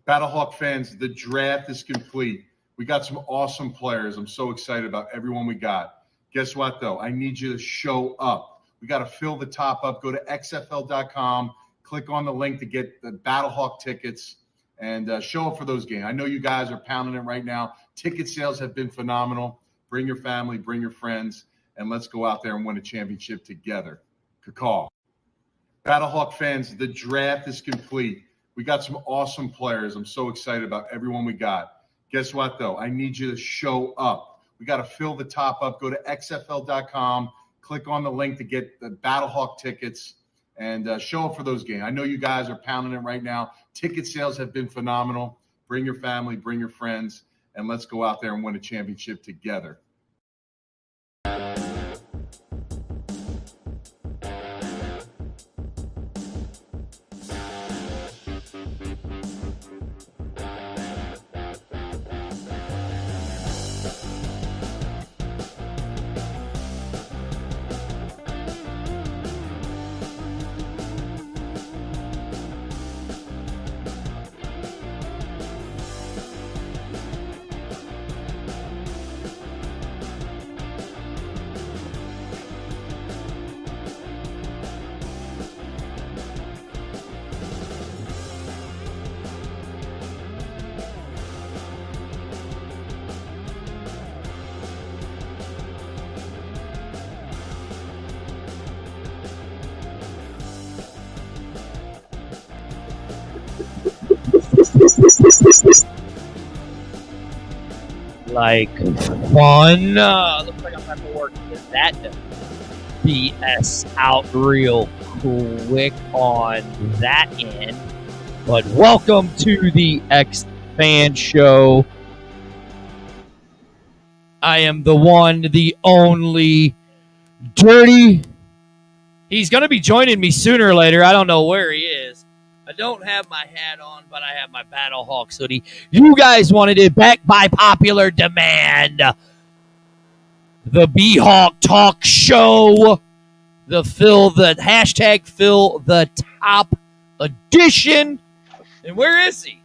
Battlehawk fans, the draft is complete. We got some awesome players. I'm so excited about everyone we got. Guess what, though? I need you to show up. We got to fill the top up. Go to xfl.com, click on the link to get the Battlehawk tickets, and show up for those games. I know you guys are pounding it right now. Ticket sales have been phenomenal. Bring your family, bring your friends, and let's go out there and win a championship together. Call. Battlehawk fans, the draft is complete. We got some awesome players. I'm so excited about everyone we got. Guess what, though? I need you to show up. We got to fill the top up. Go to xfl.com, click on the link to get the Battlehawk tickets, and show up for those games. I know you guys are pounding it right now. Ticket sales have been phenomenal. Bring your family, bring your friends, and let's go out there and win a championship together. Like fun. Looks like I'm gonna have to work that BS out real quick on that end. But welcome to the X Fan Show. I am the one, the only Dirty. He's gonna be joining me sooner or later. I don't know where he is. I don't have my hat on, but I have my Battlehawks hoodie. You guys wanted it back by popular demand. The B-Hawk Talk Show. The hashtag Fill the Top edition. And where is he?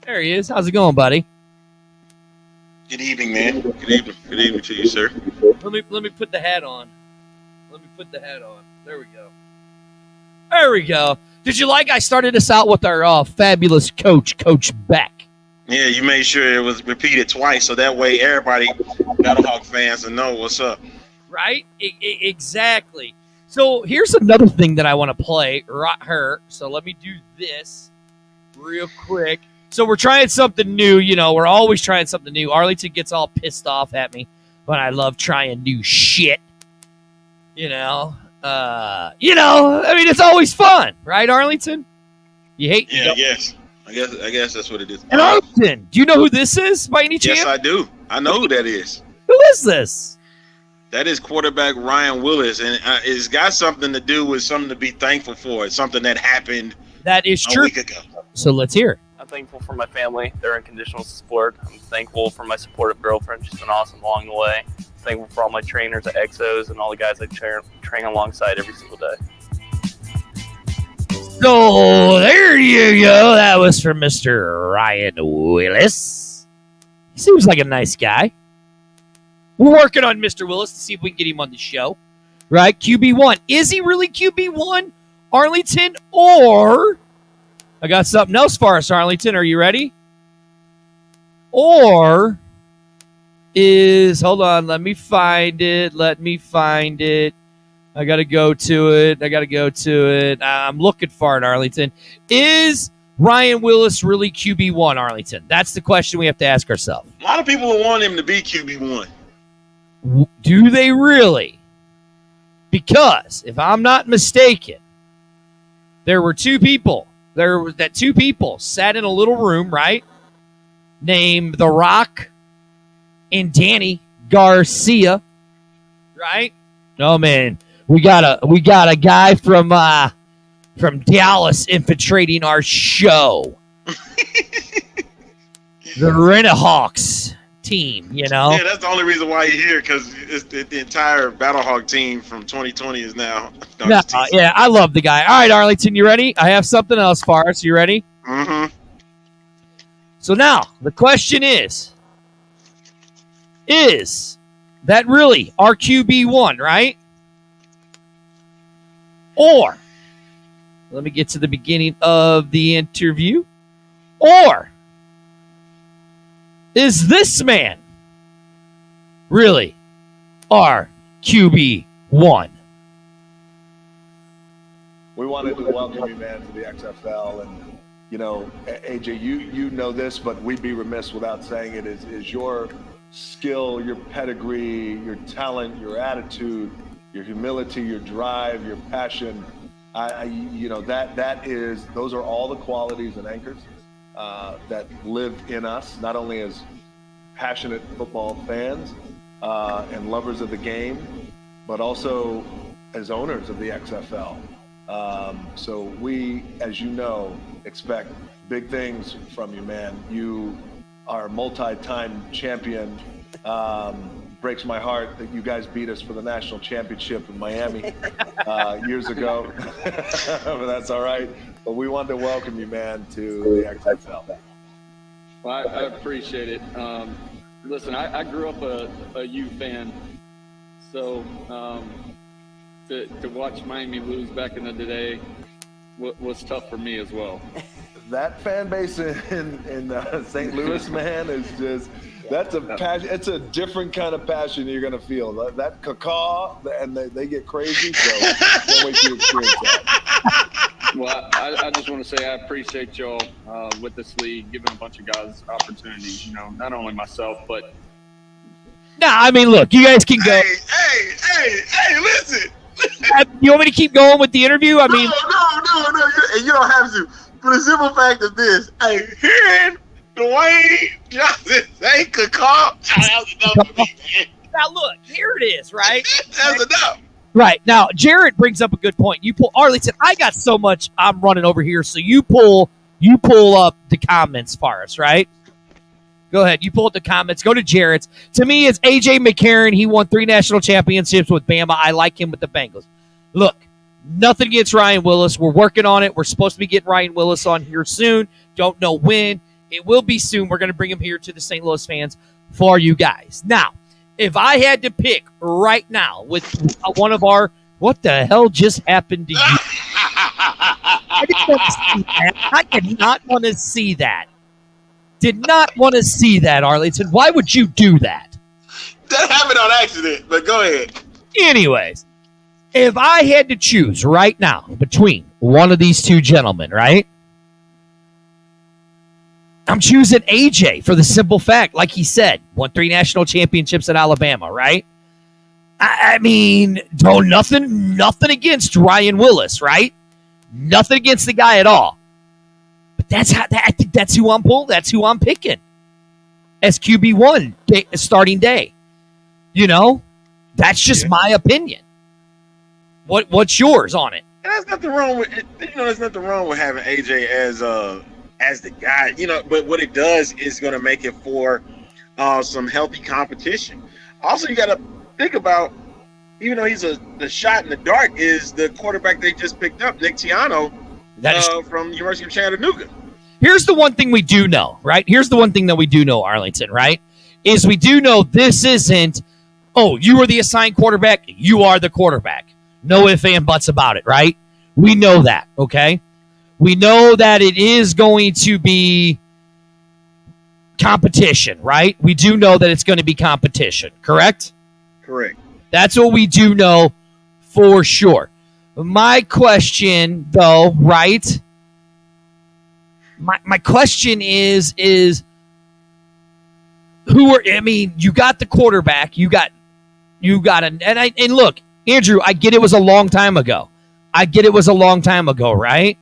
There he is. How's it going, buddy? Good evening, man. Good evening. Good evening to you, sir. Let me put the hat on. There we go. There we go. Did you like I started us out with our fabulous coach, Coach Beck? Yeah, you made sure it was repeated twice, so that way everybody, Battlehawk fans, will know what's up. Right? Exactly. So here's another thing that I want to play right here. So let me do this real quick. So we're trying something new. You know, we're always trying something new. Arlington gets all pissed off at me, but I love trying new shit. I mean, it's always fun, right, Arlington? You hate? Yeah, yes. I guess that's what it is. And Arlington, do you know who this is by any chance? Yes, I do. I know who that is. Who is this? That is quarterback Ryan Willis, and it's got something to do with something to be thankful for. It's something that happened. That is true. A week ago. So let's hear it. I'm thankful for my family. They're unconditional support. I'm thankful for my supportive girlfriend. She's been awesome along the way. I'm thankful for all my trainers at Exos and all the guys I train alongside every single day. So there you go. That was from Mr. Ryan Willis. He seems like a nice guy. We're working on Mr. Willis to see if we can get him on the show. Right? QB1. Is he really QB1, Arlington? Or I got something else for us, Arlington. Are you ready? Or hold on, let me find it. I got to go to it. I'm looking for it, Arlington. Is Ryan Willis really QB1, Arlington? That's the question we have to ask ourselves. A lot of people want him to be QB1. Do they really? Because, if I'm not mistaken, there were two people sat in a little room, right? Named The Rock and Danny Garcia, right? Oh man, we got a guy from Dallas infiltrating our show. The Battlehawks team, Yeah, that's the only reason why you're here, because the entire Battlehawk team from 2020 is now. Yeah, I love the guy. All right, Arlington, you ready? I have something else for us. You ready? Mm-hmm. So now the question is that really our QB1, right? Or, let me get to the beginning of the interview. Or, is this man really our QB1? We wanted to welcome you, man, to the XFL. And, you know, AJ, you know this, but we'd be remiss without saying it, is your skill, your pedigree, your talent, your attitude, your humility, your drive, your passion. Those are all the qualities and anchors that live in us, not only as passionate football fans and lovers of the game, but also as owners of the XFL. So we, as you know, expect big things from you, man. You are a multi-time champion. Breaks my heart that you guys beat us for the national championship in Miami years ago. But that's all right. But we wanted to welcome you, man, to the XFL. Well, I appreciate it. Listen, I grew up a U fan, so to watch Miami lose back in the day was tough for me as well. That fan base in St. Louis, man, is just that's a passion. It's a different kind of passion you're gonna feel. That cacaw, and they get crazy. So can't wait to experience that. Well, I just want to say I appreciate y'all with this league, giving a bunch of guys opportunities. You know, not only myself, but. Nah, I mean, look, you guys can go. Hey, listen. You want me to keep going with the interview? I mean, No. You don't have to. For the simple fact of this, hey, hearing Dwayne Johnson say cacaw, that's enough for me, man. now look, here it is, right? That's enough. Right. Now, Jared brings up a good point. You pull Arlington, I got so much I'm running over here, so you pull up the comments for us, right? Go ahead. You pull up the comments. Go to Jared's. To me, it's A.J. McCarron. He won 3 national championships with Bama. I like him with the Bengals. Look, nothing against Ryan Willis. We're working on it. We're supposed to be getting Ryan Willis on here soon. Don't know when. It will be soon. We're going to bring him here to the St. Louis fans for you guys. Now, if I had to pick right now with one of our, what the hell just happened to you? I didn't want to see that. I did not want to see that. Did not want to see that, Arlington. Why would you do that? That happened on accident, but go ahead. Anyways, if I had to choose right now between one of these two gentlemen, right? I'm choosing AJ for the simple fact, like he said, won 3 national championships at Alabama, right? I mean, nothing against Ryan Willis, right? Nothing against the guy at all. But I think that's who I'm pulling. That's who I'm picking as QB1 starting day. You know, that's just my opinion. What's yours on it? And there's nothing wrong with it. You know, there's nothing wrong with having AJ as the guy. You know, but what it does is going to make it for some healthy competition. Also, you got to think about, even though he's the shot in the dark, is the quarterback they just picked up, Nick Tiano, from the University of Chattanooga. Here's the one thing we do know, right? Here's the one thing that we do know, Arlington, right? Is we do know this isn't, oh, you are the assigned quarterback, you are the quarterback. No ifs and buts about it, right? We know that, okay? We know that it is going to be competition, right? We do know that it's going to be competition, correct? Correct. That's what we do know for sure. My question, though, right? My question is who are? I mean, you got the quarterback. You got and look, Andrew. I get it was a long time ago. Right?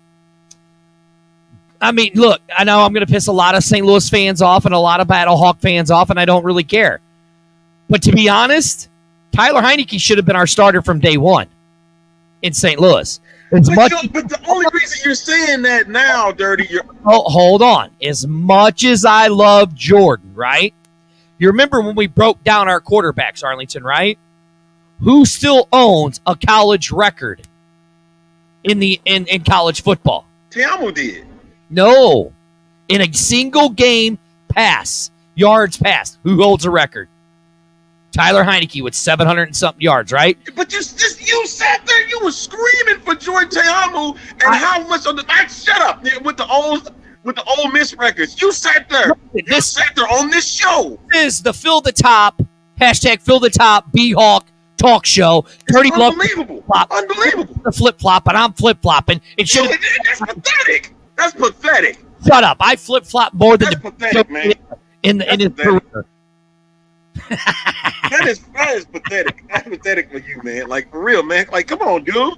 I mean, look. I know I'm going to piss a lot of St. Louis fans off and a lot of Battlehawk fans off, and I don't really care. But to be honest, Tyler Heineke should have been our starter from day one in St. Louis. But the only reason you're saying that now, Dirty, hold on. As much as I love Jordan, right? You remember when we broke down our quarterbacks, Arlington, right? Who still owns a college record in college football? Tiamo did. No. in a single game yards passed. Who holds a record? Tyler Heineke with 700 and something yards, right? But you sat there, you were screaming for Joy Te'amu and how much on the shut up with the Ole Miss records. You sat there. You sat there on this show. This is the Fill the Top B-Hawk talk show. Dirty Love. Unbelievable. The flip-flop, and I'm flip-flopping. That's pathetic. That's pathetic. Shut up. I flip-flop more than That's pathetic, man. in his career. That is pathetic. That's pathetic for you, man. Like, for real, man. Like, come on, dude.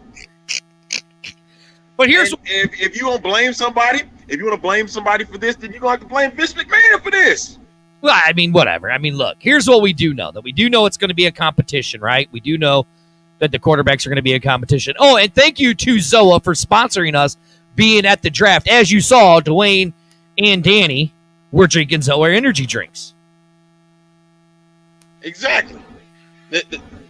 But here's if you want to blame somebody, for this, then you're going to have to blame Vince McMahon for this. Well, I mean, whatever. I mean, look, here's what we do know. That we do know it's going to be a competition, right? We do know that the quarterbacks are going to be a competition. Oh, and thank you to Zoa for sponsoring us being at the draft. As you saw, Dwayne and Danny were drinking Zoa energy drinks. Exactly.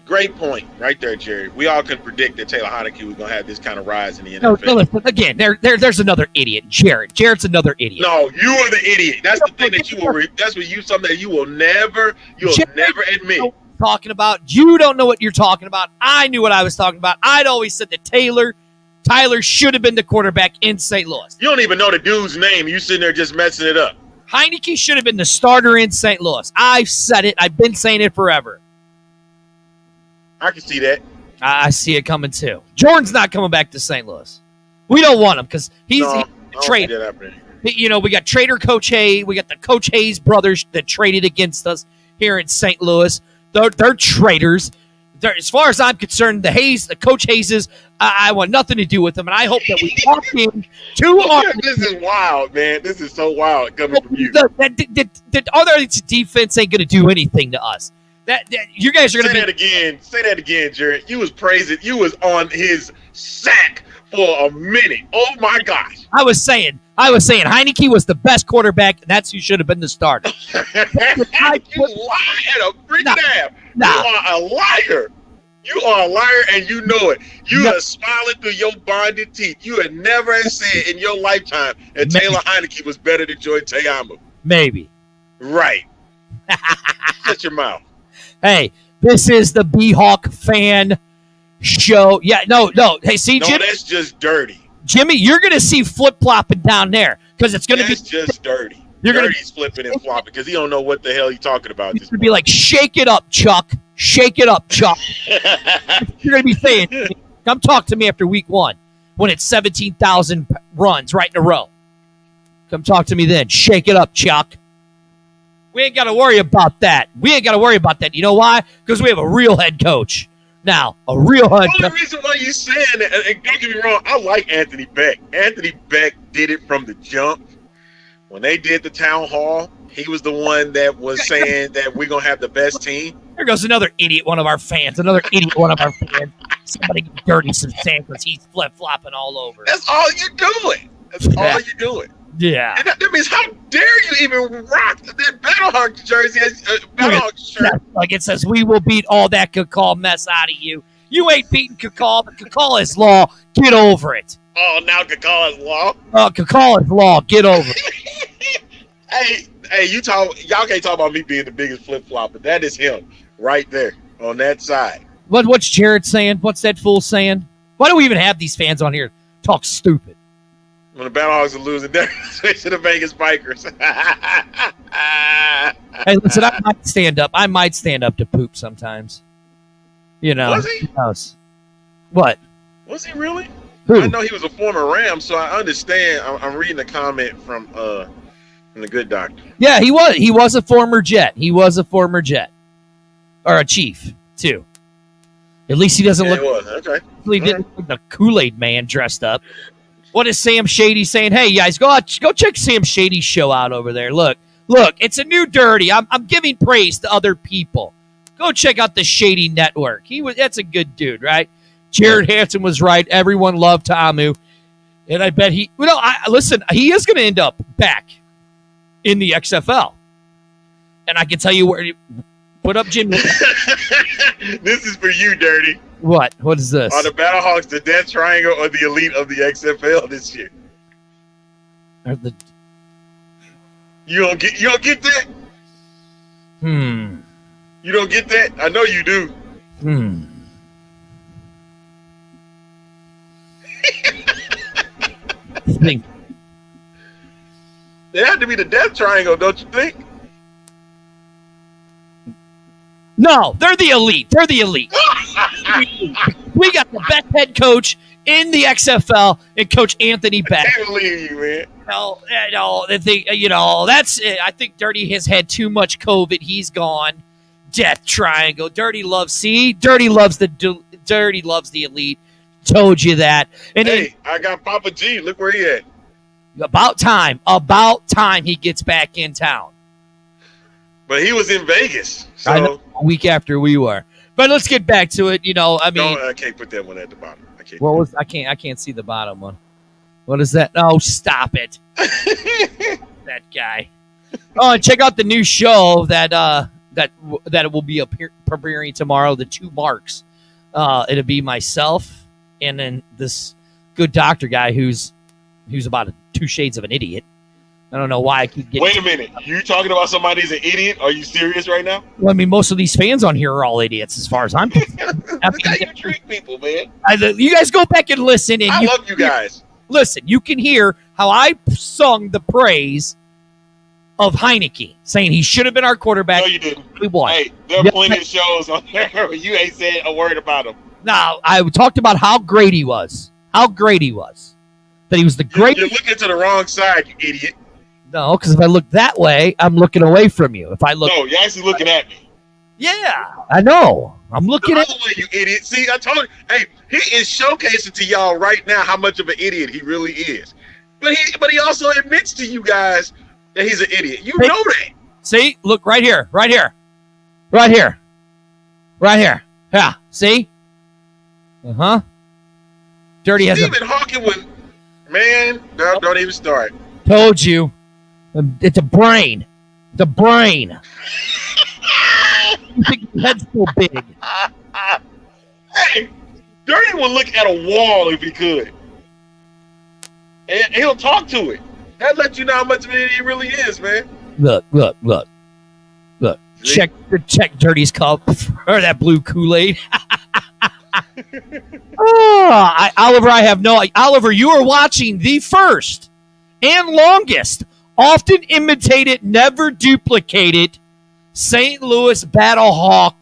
Great point right there, Jerry. We all could predict that Taylor Heineke was going to have this kind of rise in the NFL. No, listen, again, there's another idiot. Jarrett's another idiot. No, you are the idiot. That's the thing that something that you'll never admit. Talking about, you don't know what you're talking about. I knew what I was talking about. I'd always said that Tyler should have been the quarterback in St. Louis. You don't even know the dude's name. You sitting there just messing it up. Heineke should have been the starter in St. Louis. I've said it. I've been saying it forever. I can see that. I see it coming too. Jordan's not coming back to St. Louis. We don't want him because he's a traitor. You know, we got traitor Coach Hayes. We got the Coach Hayes brothers that traded against us here in St. Louis. They're traitors. As far as I'm concerned, the Coach Hayeses, I want nothing to do with them, and I hope that we walk in too hard. This is wild, man. This is so wild coming from you. The other defense ain't going to do anything to us. That you guys are going to Say that again, Jared. You was praising. You was on his sack for a minute. Oh my gosh. I was saying Heineke was the best quarterback, and that's who should have been the starter. You lie at a freaking ass. You are a liar. You are a liar, and you know it. You are smiling through your bonded teeth. You had never said in your lifetime that Taylor Heineke was better than Joy Te'amu. Maybe. Right. Shut your mouth. Hey, this is the B-Hawk fan show. Yeah, no. Hey, see, no, Jimmy, that's just dirty. Jimmy, you're going to see flip-flopping down there because it's going to be just dirty. Dirty's flipping and flopping because he don't know what the hell he's talking about. It's going to be like, shake it up, Chuck. Shake it up, Chuck. You're going to be saying, come talk to me after week 1 when it's 17,000 runs right in a row. Come talk to me then. Shake it up, Chuck. We ain't got to worry about that. You know why? Because we have a real head coach. Now, a real head coach. The only reason why you saying that, and don't get me wrong, I like Anthony Beck. Anthony Beck did it from the jump. When they did the town hall, he was the one that was saying that we're going to have the best team. There goes another idiot, one of our fans. Somebody get dirty some sand because he's flip-flopping all over. That's all you're doing. Yeah. And that means, how dare you even rock that Battlehawks jersey, Battlehawks shirt? Like it says, we will beat all that Cacall mess out of you. You ain't beating Cacall, but Cacall is law. Get over it. Oh, now Cacall is law? Cacall is law. Get over it. Hey, y'all can't talk about me being the biggest flip-flop, but that is him right there on that side. What's Jared saying? What's that fool saying? Why do we even have these fans on here talk stupid? When the Battlehawks are losing, they're switching to Vegas Bikers. Hey, listen, I might stand up to poop sometimes. You know. Was he? What? Was he really? Who? I know he was a former Ram, so I understand. I'm reading a comment from the good doctor. Yeah, he was. He was a former Jet. Or a Chief, too. At least he doesn't look. He was. Okay. He didn't look like the Kool-Aid man dressed up. What is Sam Shady saying? Hey, guys, go check Sam Shady's show out over there. Look, it's a new dirty. I'm giving praise to other people. Go check out the Shady Network. That's a good dude, right? Jared Hansen was right. Everyone loved Ta'amu. And I bet he is going to end up back in the XFL. And I can tell you where. Put up Jimmy. This is for you, Dirty. What? What is this? Are the Battlehawks the Death Triangle or the elite of the XFL this year? You don't get that? You don't get that? I know you do. Think. It had to be the death triangle, don't you think? No, they're the elite. They're the elite. We got the best head coach in the XFL and Coach Anthony Beck. I can't believe you, man. That's it. I think Dirty has had too much COVID. He's gone. Death triangle. Dirty loves Dirty loves the elite. Told you that. And hey, I got Papa G. Look where he at. About time he gets back in town. But he was in Vegas. So I know, a week after we were. But let's get back to it. I can't put that one at the bottom. I can't see the bottom one. What is that? Oh, stop it. That guy. Oh, and check out the new show that will be premiering tomorrow, the Two Marks. It'll be myself and then this good doctor guy who's about 2 shades of an idiot. I don't know why I keep getting... Wait a minute. You talking about somebody's an idiot? Are you serious right now? Well, I mean, most of these fans on here are all idiots as far as I'm concerned. That's how you treat people, man. You guys go back and listen. And I love you guys. Listen, you can hear how I sung the praise of Heineke, saying he should have been our quarterback. No, you didn't. We won. Hey, there are plenty of shows on there where you ain't said a word about him. No, I talked about how great he was. That he was the greatest. You're looking to the wrong side, you idiot. No, because if I look that way, I'm looking away from you. If I look... No, you're actually looking at me. Yeah, I know. I'm looking the at... other way, you idiot. See, I told you. Hey, he is showcasing to y'all right now how much of an idiot he really is. But he also admits to you guys that he's an idiot. You know that. See? Look, right here. Yeah, see? Uh-huh. Dirty has Stephen Hawking would... Man, don't even start. Told you. It's a brain. You think your head's so big. Hey, Dirty would look at a wall if he could. And he'll talk to it. That lets you know how much of it he really is, man. Look. See? Check Dirty's cup or that blue Kool-Aid. Oliver, you are watching the first and longest, often imitated, never duplicated St. Louis Battlehawk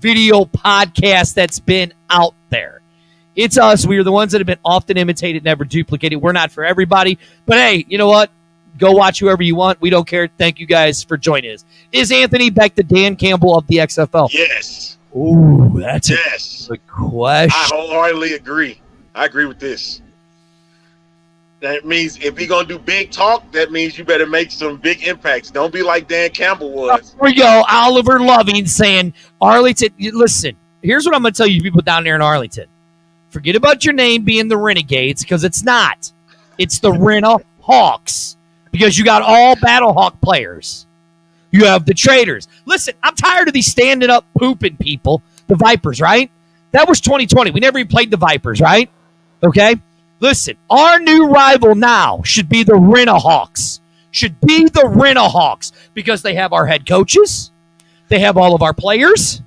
video podcast that's been out there. It's us. We are the ones that have been often imitated, never duplicated. We're not for everybody, but hey, you know what? Go watch whoever you want. We don't care. Thank you guys for joining us. Is Anthony Beck the Dan Campbell of the XFL? Yes. Ooh, that's a good question. I wholeheartedly agree. I agree with this. That means if you're going to do big talk, that means you better make some big impacts. Don't be like Dan Campbell was. Here we go. Oliver Loving saying, Arlington, listen, here's what I'm going to tell you people down there in Arlington. Forget about your name being the Renegades, because it's not. It's the Hawks, because you got all Battlehawk players. You have the Traitors. Listen, I'm tired of these standing up pooping people, the Vipers, right? That was 2020. We never even played the Vipers, right? Okay? Listen, our new rival now should be the Hawks. Because they have our head coaches, they have all of our players,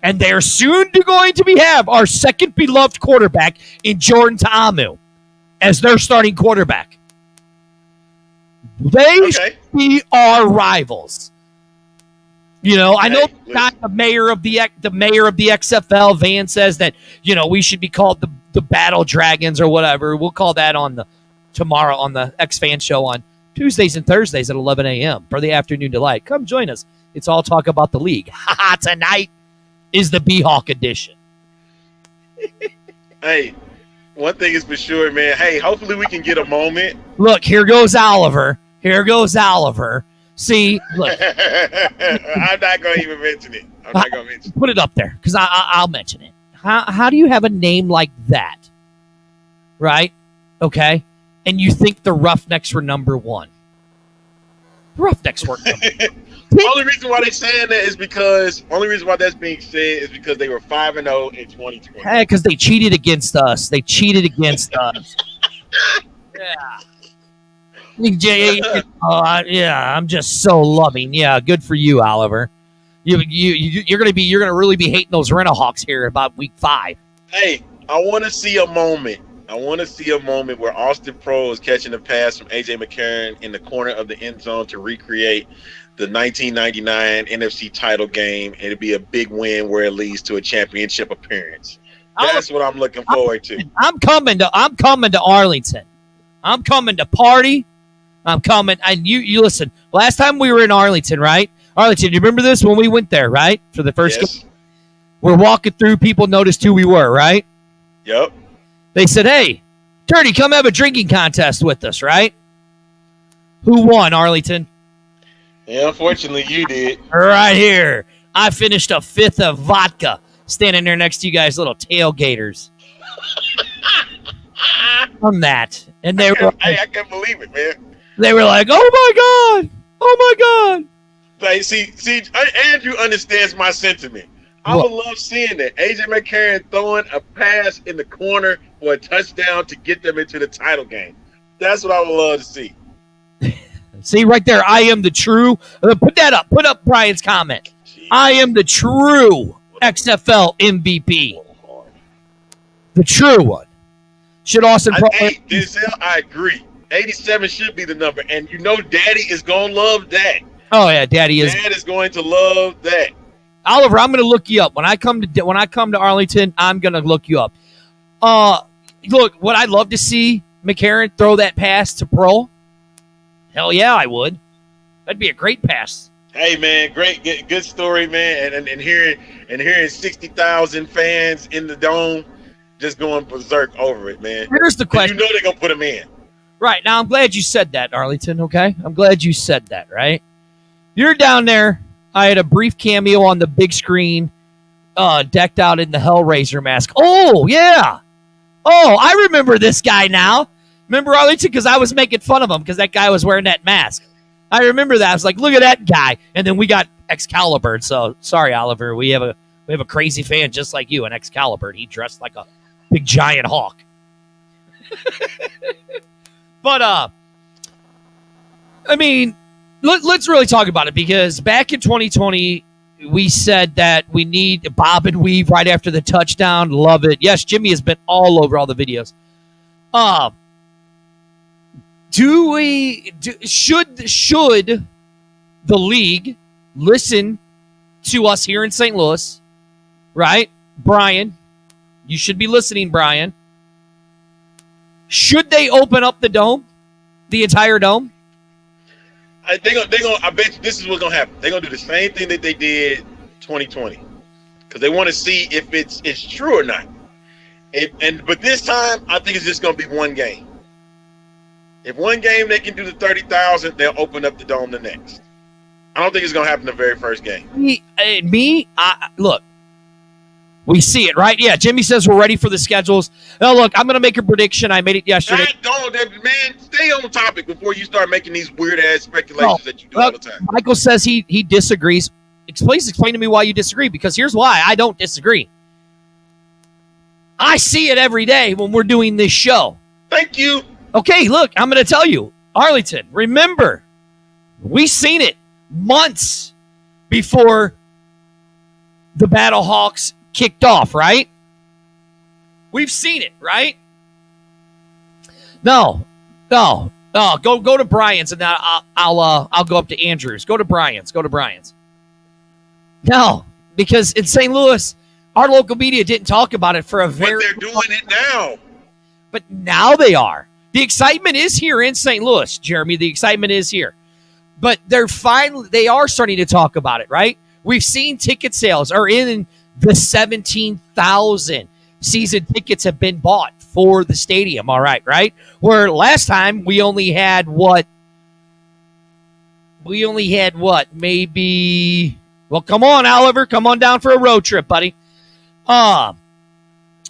and they're soon going to have our second beloved quarterback in Jordan Ta'amu as their starting quarterback. They should be our rivals. You know, I know the mayor of the XFL, Van, says that, you know, we should be called the Battle Dragons or whatever. We'll call that tomorrow on the X-Fan show on Tuesdays and Thursdays at 11 a.m. for the afternoon delight. Come join us. It's all talk about the league. Tonight is the B-Hawk edition. Hey, one thing is for sure, man. Hey, hopefully we can get a moment. Look, here goes Oliver. See, look. I'm not going to even mention it. Put it up there because I'll mention it. How do you have a name like that? Right? Okay. And you think the Roughnecks were number one? The Roughnecks weren't number one. Only reason why they're saying that is because they were 5-0 in 2020. Hey, because they cheated against us. Yeah. Yeah, I'm just so loving. Yeah, good for you, Oliver. You're gonna really be hating those Battlehawks here about week 5. Hey, I want to see a moment. I want to see a moment where Austin Pro is catching a pass from AJ McCarron in the corner of the end zone to recreate the 1999 NFC title game, and it'd be a big win where it leads to a championship appearance. That's what I'm looking forward to. I'm coming to Arlington. I'm coming to party. I'm coming. And you listen. Last time we were in Arlington, right? Arlington, you remember this when we went there, right? For the first game? We're walking through. People noticed who we were, right? Yep. They said, "Hey, Dirty, come have a drinking contest with us," right? Who won, Arlington? Yeah, unfortunately, you did. Right here. I finished a 5th of vodka standing there next to you guys, little tailgaters. From that. And they were I can't believe it, man. They were like, "Oh my God. Oh my God." Like, see, Andrew understands my sentiment. I would love seeing that. AJ McCarron throwing a pass in the corner for a touchdown to get them into the title game. That's what I would love to see. See right there, I am the true. Put that up. Put up Brian's comment. Jeez. I am the true XFL MVP. The true one. Should Austin Hey, Denzel, I agree. 87 should be the number. And you know Daddy is going to love that. Oh, yeah, Daddy is. Dad is going to love that. Oliver, I'm going to look you up. When I come to Arlington, I'm going to look you up. Look, would I love to see McCarron throw that pass to Pro? Hell yeah, I would. That'd be a great pass. Hey man, great, good story, man. And hearing 60,000 fans in the dome just going berserk over it, man. Here's the question. You know they're gonna put him in. Right now, I'm glad you said that, Arlington. Okay, I'm glad you said that. Right, you're down there. I had a brief cameo on the big screen, decked out in the Hellraiser mask. Oh yeah. Oh, I remember this guy now. Remember Arlington? Because I was making fun of him because that guy was wearing that mask. I remember that. I was like, look at that guy. And then we got Excalibur. So sorry, Oliver. We have a crazy fan just like you, an Excalibur. He dressed like a big giant hawk. But I mean, let's really talk about it because back in 2020, we said that we need bob and weave right after the touchdown. Love it. Yes, Jimmy has been all over all the videos. Should the league listen to us here in St. Louis, right? Brian, you should be listening, Brian. Should they open up the dome, the entire dome? I bet you this is what's gonna happen. They're gonna do the same thing that they did 2020, because they want to see if it's true or not. But this time, I think it's just gonna be one game. If one game they can do the 30,000, they'll open up the dome the next. I don't think it's gonna happen the very first game. Look, we see it, right? Yeah, Jimmy says we're ready for the schedules. Now, look, I'm gonna make a prediction. I made it yesterday. Man, stay on topic before you start making these weird ass speculations that you do all the time. Michael says he disagrees. Please explain to me why you disagree, because here's why I don't disagree. I see it every day when we're doing this show. Thank you. Okay, look, I'm going to tell you, Arlington, remember, we seen it months before the Battlehawks kicked off, right? We've seen it, right? No. Go to Brian's, and then I'll go up to Andrews. Go to Brian's. No, because in St. Louis, our local media didn't talk about it for a very. But they're doing it now. But now they are. The excitement is here in St. Louis, Jeremy. The excitement is here. But they are starting to talk about it, right? We've seen ticket sales are in the 17,000 season tickets have been bought for the stadium, all right? Where last time we only had what? Maybe. Well, come on, Oliver. Come on down for a road trip, buddy.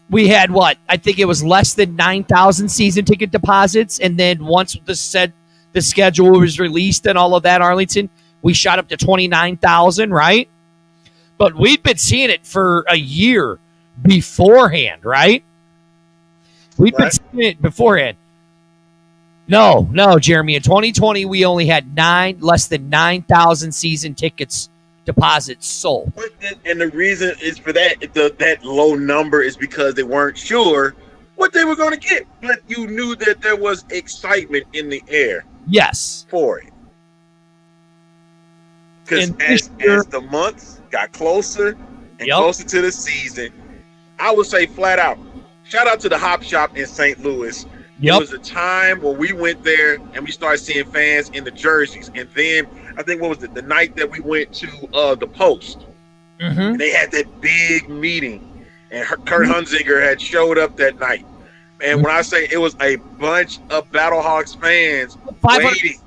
We had what? I think it was less than 9,000 season ticket deposits. And then once the schedule was released and all of that, Arlington, we shot up to 29,000, right? But we've been seeing it for a year beforehand, right? We've been seeing it beforehand. No, Jeremy. In 2020, we only had less than 9,000 season tickets deposits sold. And the reason is for that low number is because they weren't sure what they were going to get, but you knew that there was excitement in the air. Yes, for it. Because as the months got closer and closer to the season, I would say flat out, shout out to the Hop Shop in St. Louis. There was a time when we went there and we started seeing fans in the jerseys. And then I think, what was it, the night that we went to the Post, and they had that big meeting, and Kurt Hunziker had showed up that night. And when I say it was a bunch of Battlehawks fans waiting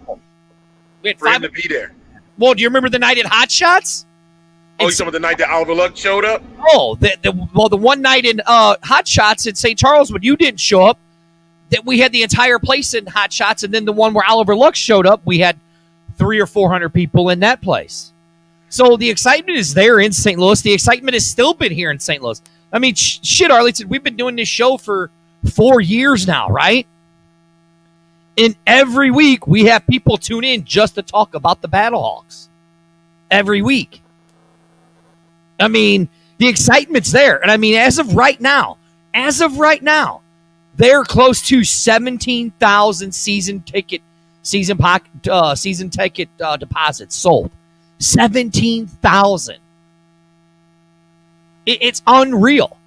for him to be there. Well, do you remember the night at Hot Shots? Oh, you talking about the night that Oliver Luck showed up? Oh, the one night in Hot Shots in St. Charles when you didn't show up, that we had the entire place in Hot Shots, and then the one where Oliver Luck showed up, we had 300 or 400 people in that place. So the excitement is there in St. Louis. The excitement has still been here in St. Louis. I mean, shit, Arlington, we've been doing this show for 4 years now, right? And every week we have people tune in just to talk about the Battlehawks. Every week. I mean, the excitement's there. And I mean, as of right now, they're close to 17,000 season ticket deposits sold. 17,000. It's unreal.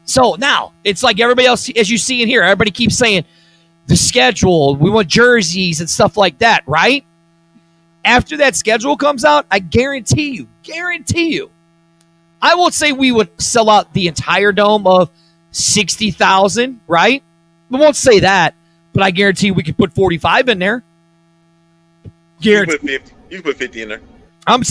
So now it's like everybody else, as you see in here, everybody keeps saying the schedule, we want jerseys and stuff like that, right? After that schedule comes out, I guarantee you, I won't say we would sell out the entire dome of 60,000, right? We won't say that, but I guarantee we could put 45 in there. Guarantee. You can put 50 in there. I'm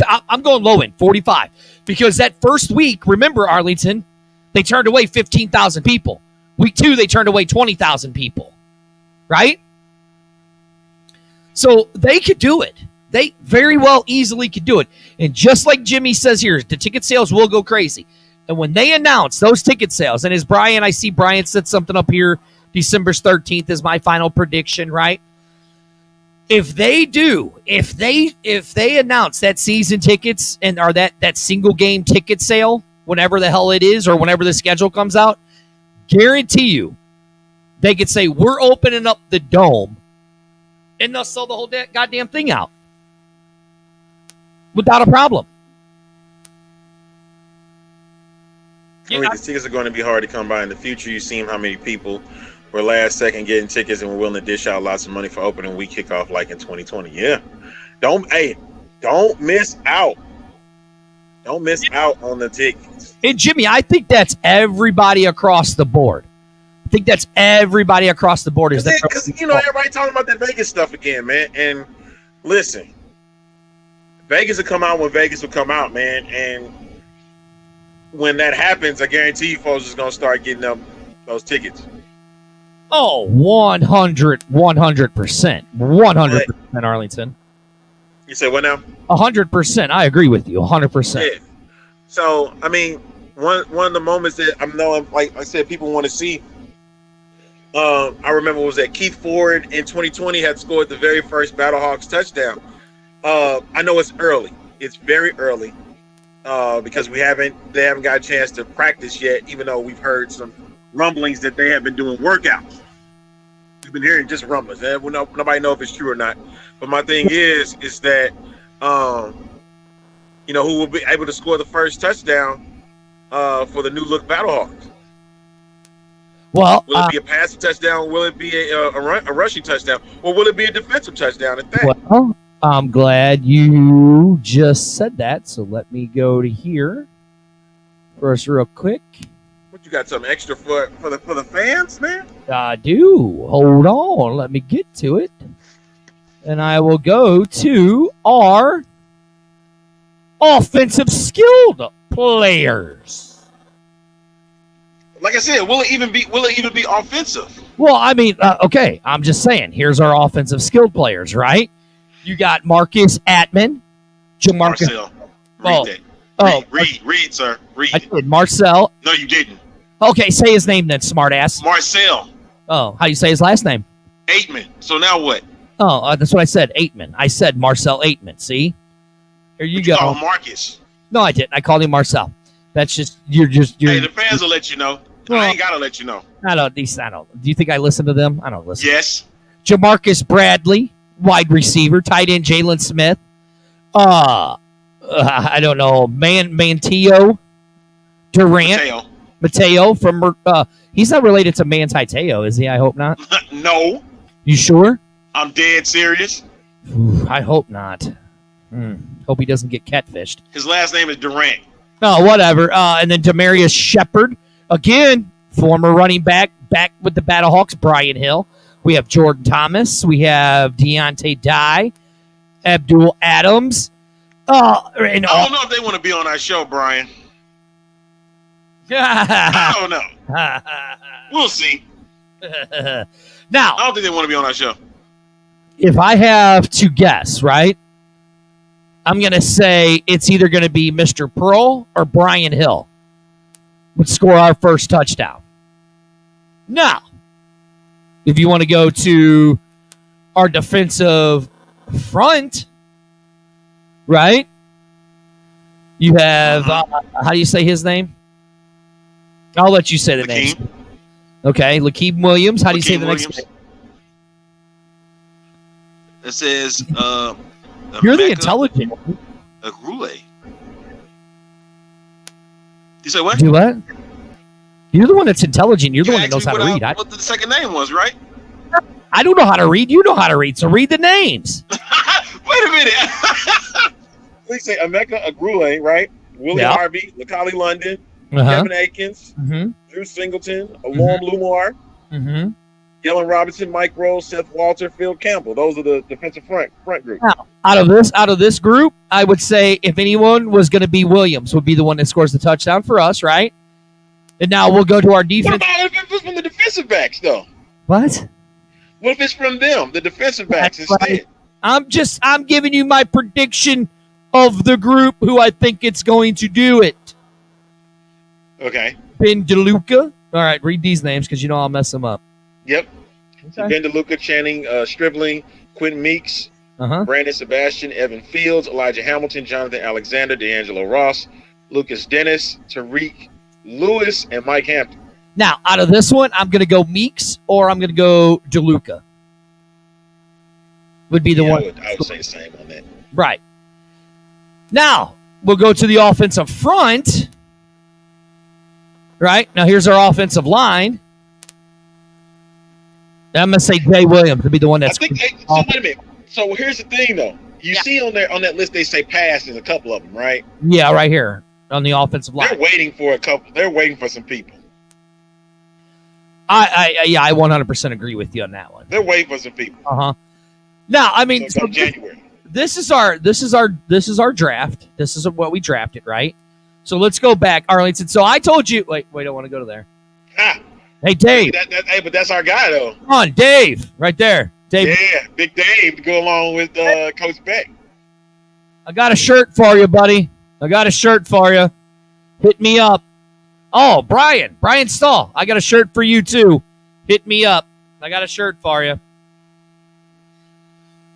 going low end, 45. Because that first week, remember, Arlington, they turned away 15,000 people. Week 2, they turned away 20,000 people. Right? So they could do it. They very well easily could do it. And just like Jimmy says here, the ticket sales will go crazy. And when they announce those ticket sales, and as Brian, I see Brian said something up here, December 13th is my final prediction, right? If they announce that season tickets and or that single game ticket sale, whenever the hell it is, or whenever the schedule comes out, guarantee you, they could say, we're opening up the dome, and they'll sell the whole goddamn thing out. Without a problem. I mean, the tickets are going to be hard to come by in the future. You've seen how many people were last second getting tickets and were willing to dish out lots of money for opening week kickoff like in 2020. Yeah. Don't miss out. Don't miss out on the tickets. And Jimmy, I think that's everybody across the board. Because everybody talking about that Vegas stuff again, man. And listen, Vegas will come out when Vegas will come out, man. And when that happens, I guarantee you folks is going to start getting them those tickets. Oh, 100%. 100%, Arlington. You say what now? 100%. I agree with you, 100%. Yeah. So, I mean, one of the moments that I know, like I said, people want to see. I remember was that Keith Ford in 2020 had scored the very first Battlehawks touchdown. I know it's early. It's very early because they haven't got a chance to practice yet, even though we've heard some rumblings that they have been doing workouts. We've been hearing just rumblings. Nobody know if it's true or not. But my thing is that, who will be able to score the first touchdown for the new look Battlehawks? Well, will it be a passing touchdown? Will it be a rushing touchdown? Or will it be a defensive touchdown at that? Well, I'm glad you just said that. So let me go to here for us real quick. What, you got something extra for the fans, man? I do. Hold on. Let me get to it. And I will go to our offensive skilled players. Like I said, will it even be offensive? Well, I mean, okay. I'm just saying. Here's our offensive skilled players, right? You got Marcus Atman, Jamarcus. Marcel, read, sir. Read. I did. Marcel. No, you didn't. Okay, say his name then, smartass. Marcel. Oh, how you say his last name? Aitman. So now what? Oh, that's what I said. Aitman. I said Marcel Aitman. See, here you go. Call him Marcus. No, I didn't. I called him Marcel. That's just you're. Hey, the fans will let you know. Well, I ain't gotta let you know. I don't. Do you think I listen to them? I don't listen. Yes. Jamarcus Bradley, wide receiver, tight end Jalen Smith. I don't know. Manteo Durant. Mateo from. He's not related to Manti Te'o, is he? I hope not. No. You sure? I'm dead serious. Ooh, I hope not. Hope he doesn't get catfished. His last name is Durant. Oh, whatever. And then Demarius Shepard, again, former running back with the Battlehawks, Brian Hill. We have Jordan Thomas. We have Deontay Dye, Abdul Adams. I don't know if they want to be on our show, Brian. I don't know. We'll see. Now, I don't think they want to be on our show. if I have to guess, right, I'm going to say it's either going to be Mr. Pearl or Brian Hill would score our first touchdown. Now, if you want to go to our defensive front, right, you have, how do you say his name? I'll let you say the name. Okay, Lakeem Williams. How do you say the next name? It says, you're the intelligent one. Agrule. You say what? Do what? You're the one that's intelligent. You're the one that knows how to read. What the second name was, right? I don't know how to read. You know how to read, so read the names. Wait a minute. Please say Emeka Agrule, right? Willie Harvey, Lakali London, Kevin Akins, Drew Singleton, Alorm Lumar, Galen Robinson, Mike Rose, Seth Walter, Phil Campbell. Those are the defensive front group. Now, out of this group, I would say if anyone was going to be Williams, would be the one that scores the touchdown for us, right? And now we'll go to our defense. What about if it's from the defensive backs, though? What? What if it's from them, the defensive backs instead? I'm giving you my prediction of the group who I think it's going to do it. Okay. Ben DeLuca. All right, read these names because you know I'll mess them up. Yep. Okay. Ben DeLuca, Channing Stribling, Quentin Meeks, Brandon Sebastian, Evan Fields, Elijah Hamilton, Jonathan Alexander, D'Angelo Ross, Lucas Dennis, Tariq Lewis, and Mike Hampton. Now, out of this one, I'm going to go Meeks or I'm going to go DeLuca. Would be the one. I would say the same on that. Right. Now, we'll go to the offensive front. Right. Now, here's our offensive line. I'm going to say Jay Williams to be the one that's. So wait a minute. So here's the thing, though. You see on that list they say pass. There's a couple of them, right? Yeah, right here on the offensive line. They're waiting for a couple. They're waiting for some people. I 100% agree with you on that one. They're waiting for some people. Now, I mean, so January. This is our draft. This is what we drafted, right? So let's go back, Arlington. So I told you. Wait, I don't want to go to there. Hey, Dave. Hey, but that's our guy, though. Come on, Dave. Right there. Dave. Yeah, Big Dave to go along with Coach Beck. I got a shirt for you, buddy. I got a shirt for you. Hit me up. Oh, Brian Stahl. I got a shirt for you, too. Hit me up. I got a shirt for you.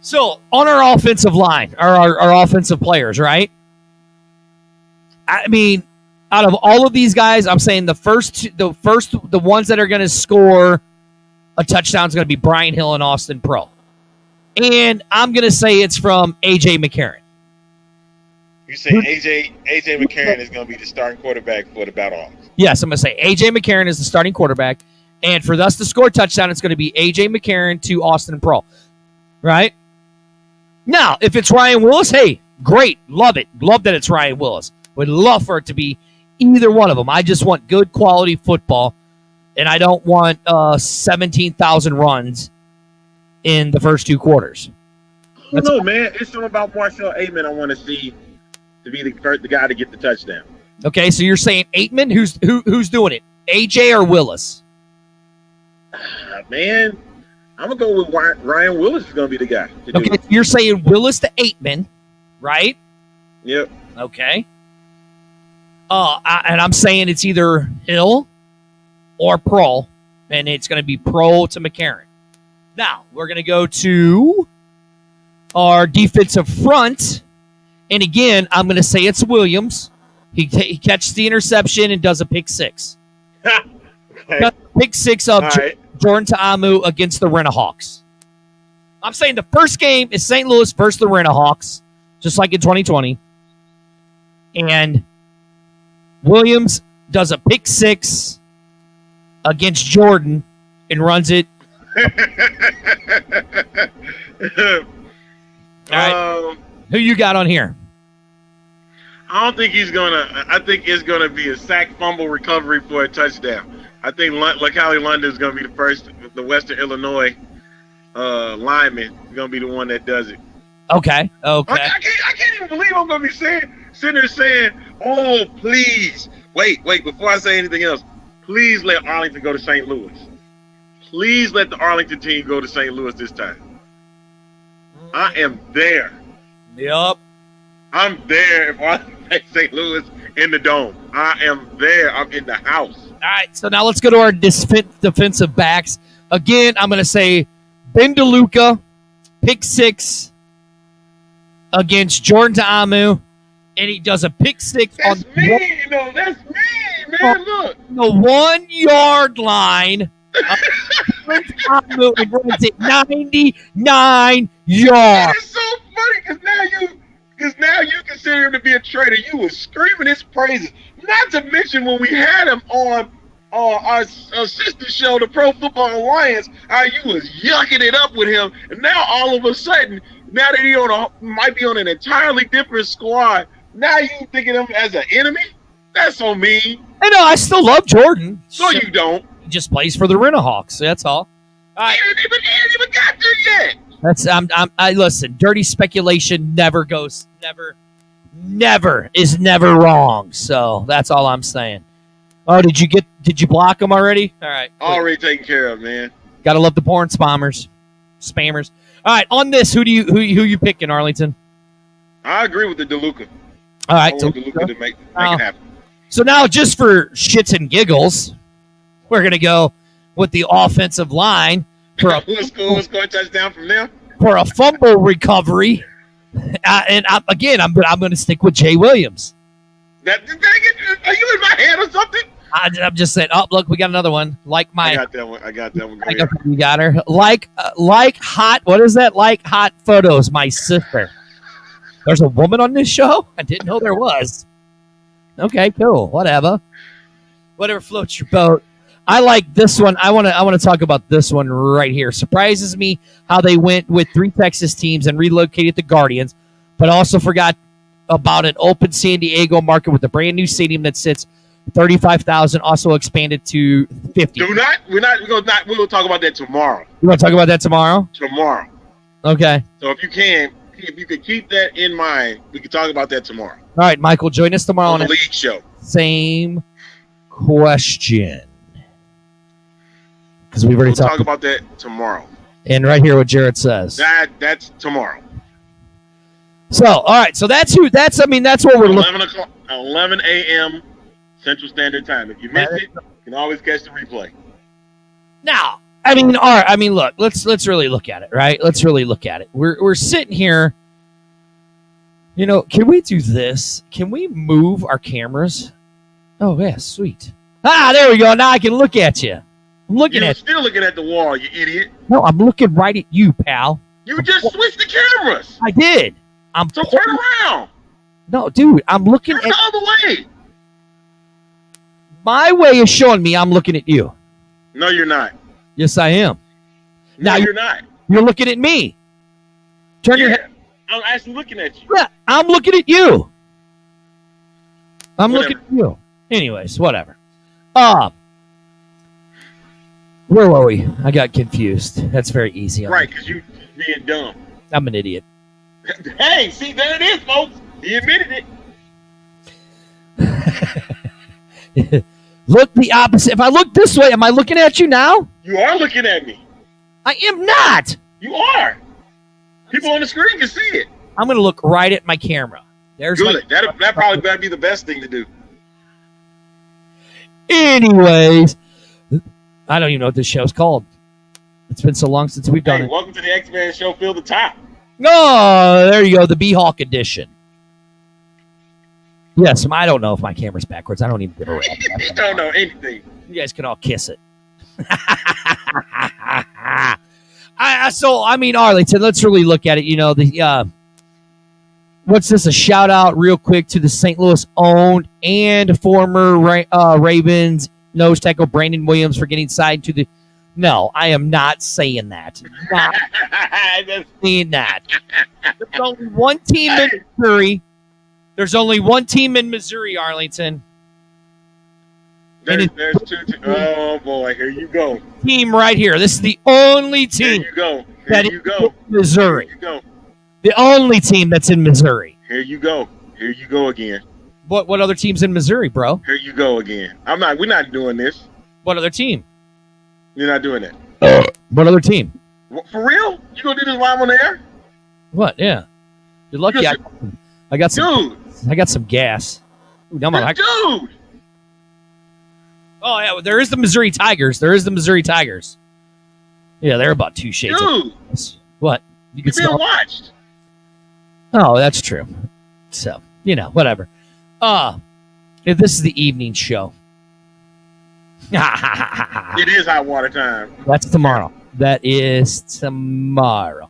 So, on our offensive line, our offensive players, right? I mean, out of all of these guys, I'm saying the ones that are going to score a touchdown is going to be Brian Hill and Austin Pearl. And I'm going to say it's from A.J. McCarron. You say A.J. McCarron is going to be the starting quarterback for the Battlehawks? Yes, I'm going to say A.J. McCarron is the starting quarterback. And for us to score a touchdown, it's going to be A.J. McCarron to Austin Pearl. Right? Now, if it's Ryan Willis, hey, great. Love it. Love that it's Ryan Willis. Would love for it to be either one of them. I just want good quality football, and I don't want 17,000 runs in the first two quarters. I don't know, man. It's something about Marcel Aitman I want to see to be the guy to get the touchdown. Okay, so you're saying Aitman? Who's doing it? AJ or Willis? Man, I'm going to go with Ryan Willis is going to be the guy to do it. So you're saying Willis to Aitman, right? Yep. Okay. And I'm saying it's either Hill or Pearl, and it's going to be Pearl to McCarron. Now, we're going to go to our defensive front. And again, I'm going to say it's Williams. He catches the interception and does a pick six. Okay. Pick six of All right. Jordan Ta'amu against the Rinahawks. I'm saying the first game is St. Louis versus the Rinahawks, just like in 2020. And Williams does a pick six against Jordan and runs it. All right. Who you got on here? I don't think he's gonna. I think it's gonna be a sack, fumble, recovery for a touchdown. I think LaCali London is gonna be the first. The Western Illinois lineman is gonna be the one that does it. Okay. I can't even believe I'm gonna be sitting there saying, "Oh, please, wait, before I say anything else, please let Arlington go to St. Louis. Please let the Arlington team go to St. Louis this time. I am there. Yep. I'm there if Arlington takes St. Louis in the dome. I am there. I'm in the house." All right, so now let's go to our defensive backs. Again, I'm going to say Ben DeLuca, pick six against Jordan Ta'amu, and he does a pick six That's on me, that's me, man. Look. the 1 yard line. Ta'amu and runs it 99 yards. It's so funny because now you consider him to be a traitor. You were screaming his praises. Not to mention when we had him on our sister show, the Pro Football Alliance, how you was yucking it up with him, and now all of a sudden, now that he might be on an entirely different squad, now you thinking of him as an enemy? That's so mean. I know, I still love Jordan. So you don't. He just plays for the Rinahawks. That's all. All right. He ain't even got there yet. That's I listen. Dirty speculation never is never wrong. So that's all I'm saying. Oh, did you block them already? All right, Already taken care of, man. Gotta love the porn spammers. All right, on this, who you picking, Arlington? I agree with the DeLuca. All right, I want DeLuca to make it happen. So now, just for shits and giggles, we're gonna go with the offensive line for a Who's scoring touchdown from them? for a fumble recovery. And I'm going to stick with Jay Williams. Are you in my head or something? I'm just saying. Oh, look, we got another one. I got that one. Go ahead. You got her. Like hot. What is that? Like hot photos. My sister. There's a woman on this show. I didn't know there was. Okay, cool. Whatever floats your boat. I like this one. I want to talk about this one right here. Surprises me how they went with 3 Texas teams and relocated the Guardians, but also forgot about an open San Diego market with a brand new stadium that sits 35,000, also expanded to 50. We'll talk about that tomorrow. You want to talk about that tomorrow? Tomorrow. Okay. So if you could keep that in mind, we can talk about that tomorrow. All right, Michael, join us tomorrow on the on league show. Same question. Because we've already We'll talked talk about that tomorrow. And right here, what Jared says. That's tomorrow. So, all right. So that's what we're looking at. 11 a.m. Central Standard Time. If you missed it, you can always catch the replay. Now, look. Let's really look at it, right? Let's really look at it. We're sitting here. Can we do this? Can we move our cameras? Oh yeah, sweet. There we go. Now I can look at you. You're still looking at the wall, you idiot. No, I'm looking right at you, pal. You just switched the cameras. I did. So turn around. No, dude, I'm looking Turn the other way. My way is showing me I'm looking at you. No, you're not. Yes, I am. No, you're not. You're looking at me. Turn your head. I'm actually looking at you. Yeah, I'm looking at you. Looking at you. Anyways, whatever. Where were we? I got confused. That's very easy. Right, because you being dumb. I'm an idiot. Hey, see, there it is, folks. He admitted it. Look the opposite. If I look this way, am I looking at you now? You are looking at me. I am not. You are. People on the screen can see it. I'm going to look right at my camera. There's good. That probably better be the best thing to do. Anyways, I don't even know what this show's called. It's been so long since we've done Hey, it. welcome to the X-Men show. Fill the top. Oh, there you go. The B-Hawk edition. Yes, I don't know if my camera's backwards. I don't even give a rap. You don't know anything. You guys can all kiss it. I mean, Arlington, let's really look at it. You know, what's this? A shout out real quick to the St. Louis owned and former Ravens nose tackle Brandon Williams for getting signed to the. No, I am not saying that. Not saying that. There's only one team in Missouri. There's only one team in Missouri, Arlington. There's two. Oh boy, here you go. Team right here. This is the only team. Here you go. That Here you go. in Missouri. Here you go. The only team that's in Missouri. Here you go. Here you go again. What other teams in Missouri, bro? Here you go again. We're not doing this. What other team? You're not doing that. What other team? For real? You gonna do this live on the air? What? Yeah. You're lucky. I got some. Dude. I got some gas. Ooh, Dude. Oh yeah, there is the Missouri Tigers. Yeah, they're about two shades. Dude. What? You can You're being smell. watched. Oh, that's true. So whatever. If this is the evening show. It is hot water time. That's tomorrow. That is tomorrow.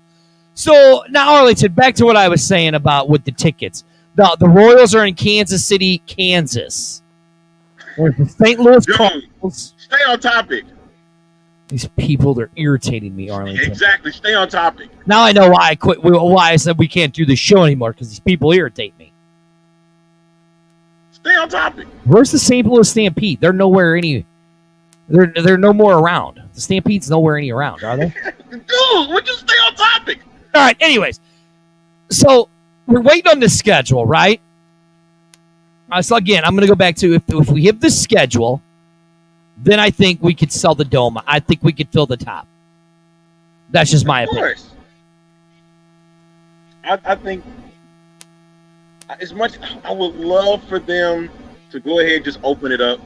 So now, Arlington, back to what I was saying about with the tickets. The Royals are in Kansas City, Kansas. Where's the St. Louis Dude, Cardinals? stay on topic. These people, they're irritating me, Arlington. Exactly. Stay on topic. Now I know why I quit. Why I said we can't do this show anymore, because these people irritate me. Stay on topic. Where's the St. Louis Stampede? They're nowhere any. They're no more around. The Stampede's nowhere any around, are they? Dude, would you stay on topic? All right. Anyways, so we're waiting on the schedule, right? So again, I'm going to go back to if we hit the schedule, then I think we could sell the dome. I think we could fill the top. That's just my opinion. Of course. I think as much I would love for them to go ahead and just open it up,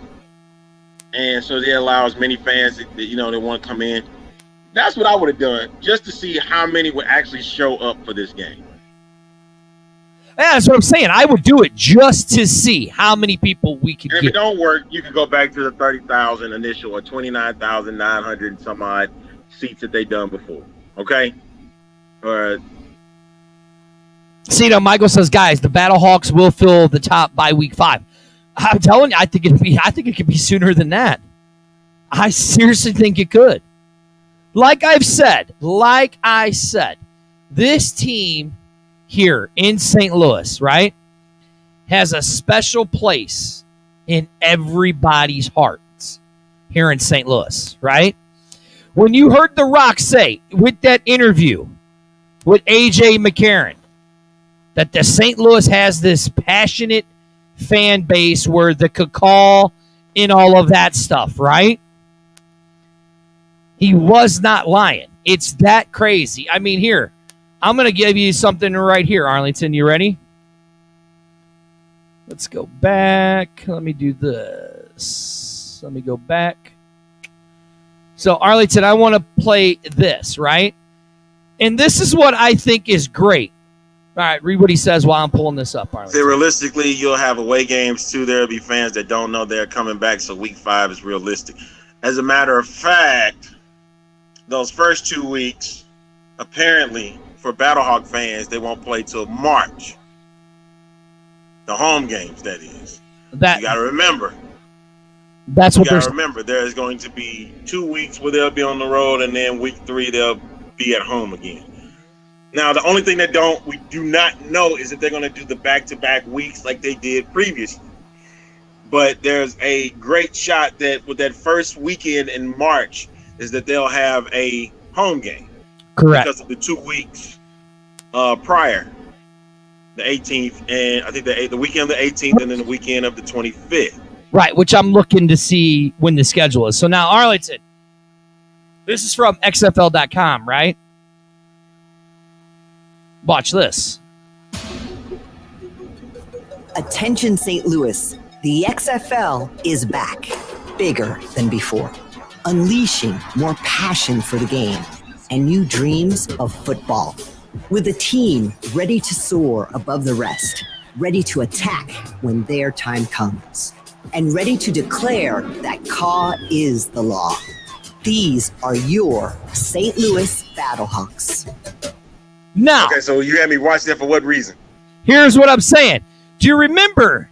and so they allow as many fans that they want to come in. That's what I would have done, just to see how many would actually show up for this game. Yeah, that's what I'm saying. I would do it just to see how many people we could And if get. it don't work, you can go back to the 30,000 initial or 29,900 and some odd seats that they done before. Okay? Or See, Michael says, guys, the Battlehawks will fill the top by week 5. I'm telling you, I think it could be sooner than that. I seriously think it could. Like I said, this team here in St. Louis, right, has a special place in everybody's hearts here in St. Louis, right? When you heard The Rock say with that interview with A.J. McCarron that the St. Louis has this passionate fan base where they could call in all of that stuff, right? He was not lying. It's that crazy. I mean, here, I'm going to give you something right here, Arlington. You ready? Let's go back. Let me do this. Let me go back. So, Arlington, I want to play this, right? And this is what I think is great. All right, read what he says while I'm pulling this up, Arlington. say realistically, you'll have away games too. There'll be fans that don't know they're coming back, so week 5 is realistic. As a matter of fact, those first 2 weeks, apparently, for Battlehawk fans, they won't play till March. The home games, that is. You got to remember. That's what you got to remember. There's going to be 2 weeks where they'll be on the road, and then week 3 they'll be at home again. Now, the only thing we do not know is if they're going to do the back-to-back weeks like they did previously. But there's a great shot that with that first weekend in March is that they'll have a home game. Correct. Because of the 2 weeks prior, the 18th, and I think the weekend of the 18th and then the weekend of the 25th. Right, which I'm looking to see when the schedule is. So now, Arlington, this is from XFL.com, right? Watch this. Attention St. Louis, the XFL is back, bigger than before. unleashing more passion for the game and new dreams of football. With a team ready to soar above the rest, ready to attack when their time comes, and ready to declare that CAW is the law. These are your St. Louis Battlehawks. Now, Okay, so you had me watch that for what reason? here's what I'm saying. Do you remember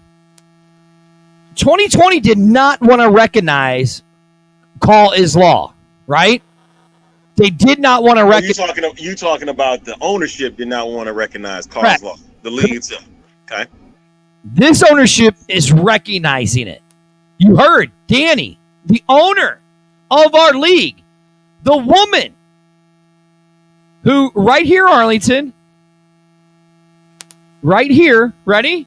2020 did not want to recognize call is law, right? They did not want to recognize. You talking about the ownership did not want to recognize cause Correct. law, the league itself. Okay. This ownership is recognizing it. You heard Danny, the owner of our league, the woman who right here, Arlington, right here, ready?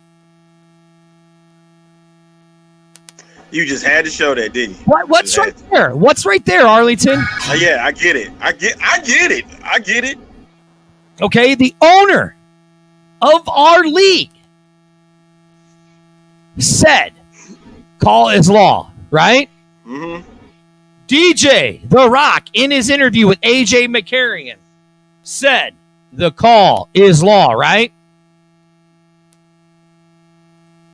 You just had to show that, didn't you? What's right there? What's right there, Arlington? Yeah, I get it. I get it. Okay, the owner of our league said, call is law, right? Mm-hmm. DJ The Rock, in his interview with AJ McCarrigan, said the call is law, right?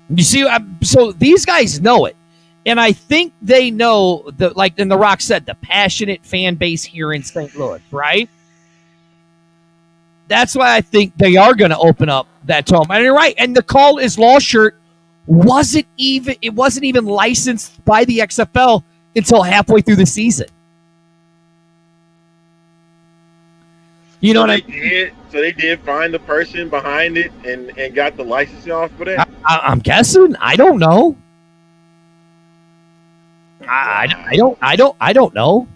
You see, so these guys know it. And I think they know, and The Rock said, the passionate fan base here in St. Louis, right? That's why I think they are going to open up that home. And you're right. And the call is law shirt wasn't even licensed by the XFL until halfway through the season. You know what I mean? So they did find the person behind it and got the licensing off for that? I'm guessing. I don't know. I don't know.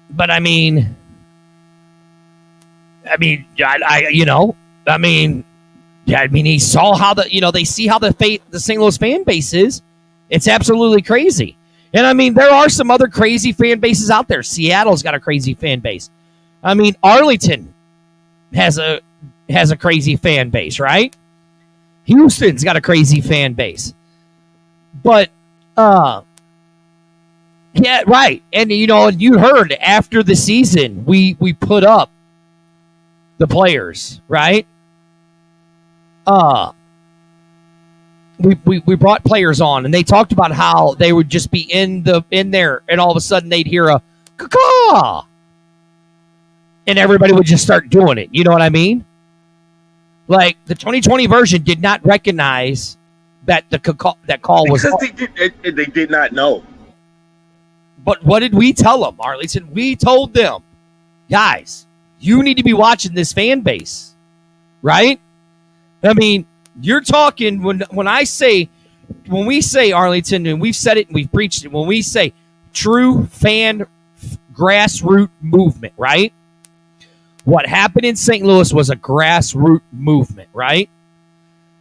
But I mean, he saw how they see how the St. Louis fan base is. It's absolutely crazy. And I mean, there are some other crazy fan bases out there. Seattle's got a crazy fan base. I mean, Arlington has a crazy fan base, right? Houston's got a crazy fan base. But yeah, right. And you heard after the season, we put up the players, right? We brought players on, and they talked about how they would just be in there, and all of a sudden they'd hear a caw, and everybody would just start doing it. You know what I mean? Like the 2020 version did not recognize that that call was because they did not know. But what did we tell them, Arlington? We told them, guys, you need to be watching this fan base, right? I mean, you're talking when we say Arlington, and we've said it and we've preached it, when we say true fan grassroots movement, right? What happened in St. Louis was a grassroots movement, right?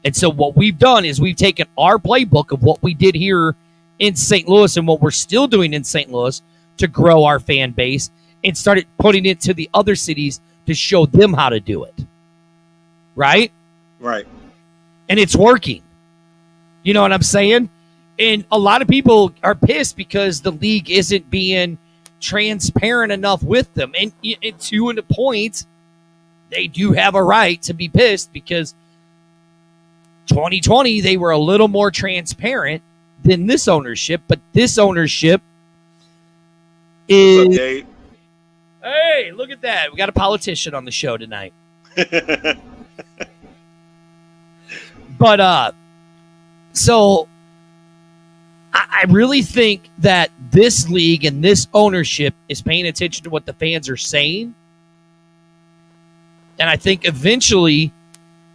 And so what we've done is we've taken our playbook of what we did here in St. Louis and what we're still doing in St. Louis to grow our fan base and started putting it to the other cities to show them how to do it. Right? Right. And it's working. You know what I'm saying? And a lot of people are pissed because the league isn't being transparent enough with them. And to the point, they do have a right to be pissed because 2020, they were a little more transparent than this ownership, but this ownership is... What's up, Dave? Hey, look at that. We got a politician on the show tonight. But, so I really think that this league and this ownership is paying attention to what the fans are saying. And I think eventually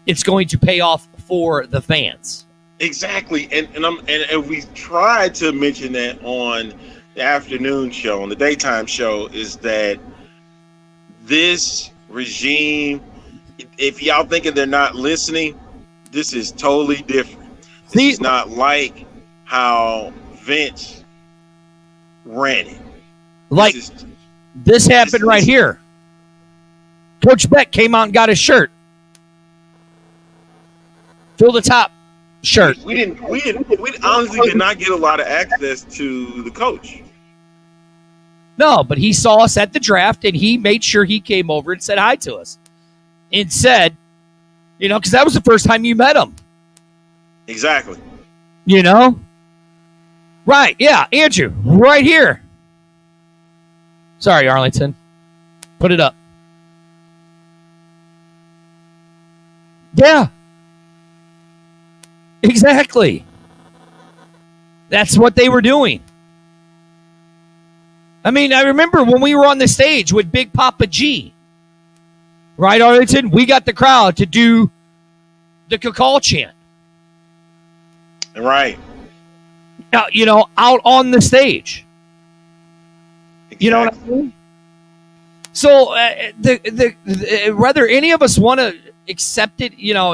it's going to pay off for the fans. Exactly. And we tried to mention that on the afternoon show, on the daytime show, is that this regime, if y'all thinking they're not listening, this is totally different. This is not like how Vince ran it. Like this happened right here. Coach Beck came out and got his shirt. Fill the top shirt. We honestly did not get a lot of access to the coach. No, but he saw us at the draft, and he made sure he came over and said hi to us. And said, because that was the first time you met him. Exactly. Right, yeah, Andrew, right here. Sorry, Arlington. Put it up. Yeah. Exactly. That's what they were doing. I mean, I remember when we were on the stage with Big Papa G. Right, Arlington? We got the crowd to do the call chant. Right. Out on the stage. Exactly. You know what I mean? So, whether any of us want to accept it, now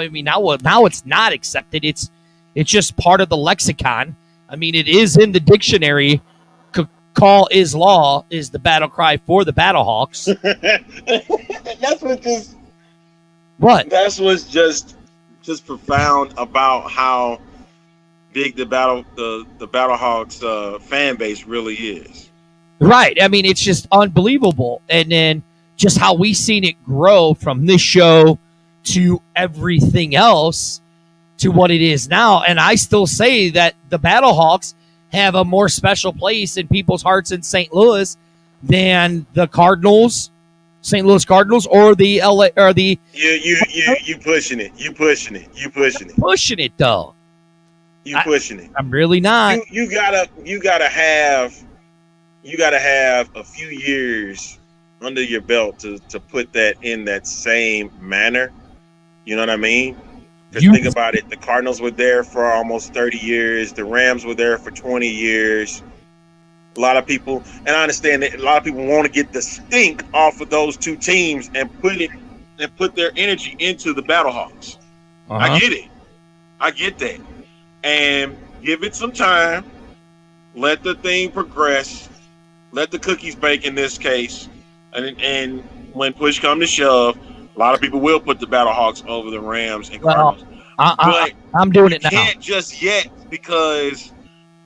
it's not accepted. It's just part of the lexicon. I mean, it is in the dictionary. Call is law is the battle cry for the Battlehawks. That's what's just profound about how big the Battlehawks fan base really is. Right. I mean, it's just unbelievable. And then just how we seen it grow from this show to everything else to what it is now. And I still say that the Battlehawks have a more special place in people's hearts in St. Louis than the Cardinals, St. Louis Cardinals, or the LA or the. You pushing it. You pushing it. Pushing it though. Pushing it. I'm really not. You gotta have a few years under your belt to put that in that same manner. You know what I mean? Because think about it, the Cardinals were there for almost 30 years. The Rams were there for 20 years. A lot of people, and I understand that a lot of people want to get the stink off of those two teams and put their energy into the Battlehawks. Uh-huh. I get it. I get that. And give it some time. Let the thing progress. Let the cookies bake in this case. And when push comes to shove, a lot of people will put the Battlehawks over the Rams and Cardinals. But I'm doing it now. You can't just yet because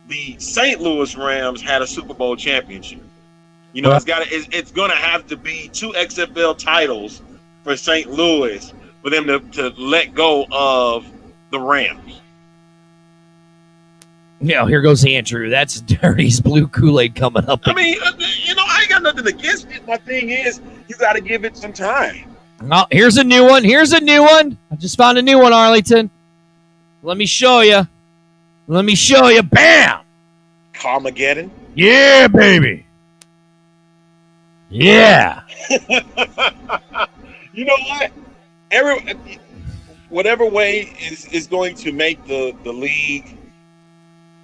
the St. Louis Rams had a Super Bowl championship. It's going to have to be 2 XFL titles for St. Louis for them to let go of the Rams. Here goes Andrew. That's Dirty's Blue Kool-Aid coming up. I mean, I ain't got nothing against it. My thing is, you got to give it some time. Oh, here's a new one. I just found a new one, Arlington. Let me show you. Bam! Carmageddon. Yeah, baby. Yeah. You know what? Whatever way is going to make the league,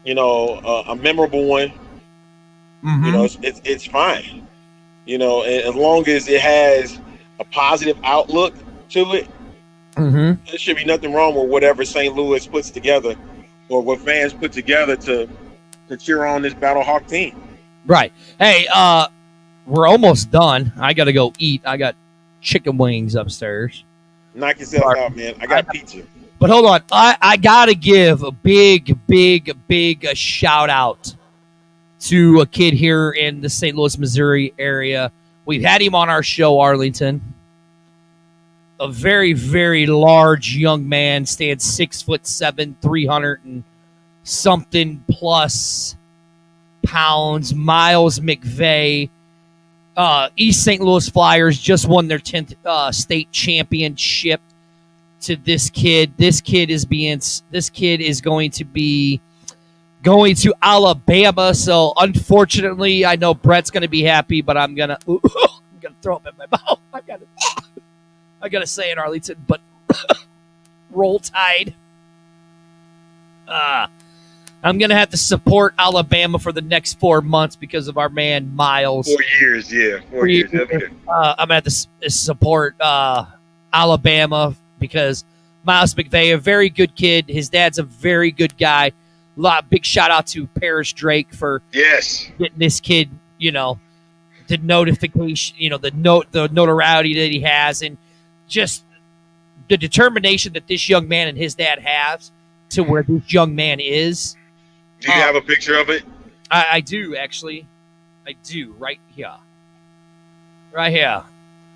a memorable one. Mm-hmm. It's fine. As long as it has a positive outlook to it, mm-hmm. there should be nothing wrong with whatever St. Louis puts together or what fans put together to cheer on this Battlehawk team. Right. Hey, we're almost done. I got to go eat. I got chicken wings upstairs. Knock yourself out, man. I got pizza. But hold on. I got to give a big shout out to a kid here in the St. Louis, Missouri area. We've had him on our show, Arlington. A very, very large young man, stands 6'7", 300 and something plus pounds. Miles McVeigh, East St. Louis Flyers just won their 10th state championship. To this kid, this kid is going to be going to Alabama. So unfortunately, I know Brett's going to be happy, but I'm gonna throw up in my mouth. I gotta say it, Arlington, but roll Tide. I'm gonna have to support Alabama for the next 4 months because of our man Miles. 4 years, yeah. 4 years. I'm gonna have to support Alabama because Miles McVeigh, a very good kid. His dad's a very good guy. Big shout out to Parrish Drake for getting this kid, the notification, the notoriety that he has, and just the determination that this young man and his dad has to where this young man is. Do you have a picture of it? I do, actually. I do, right here. Right here.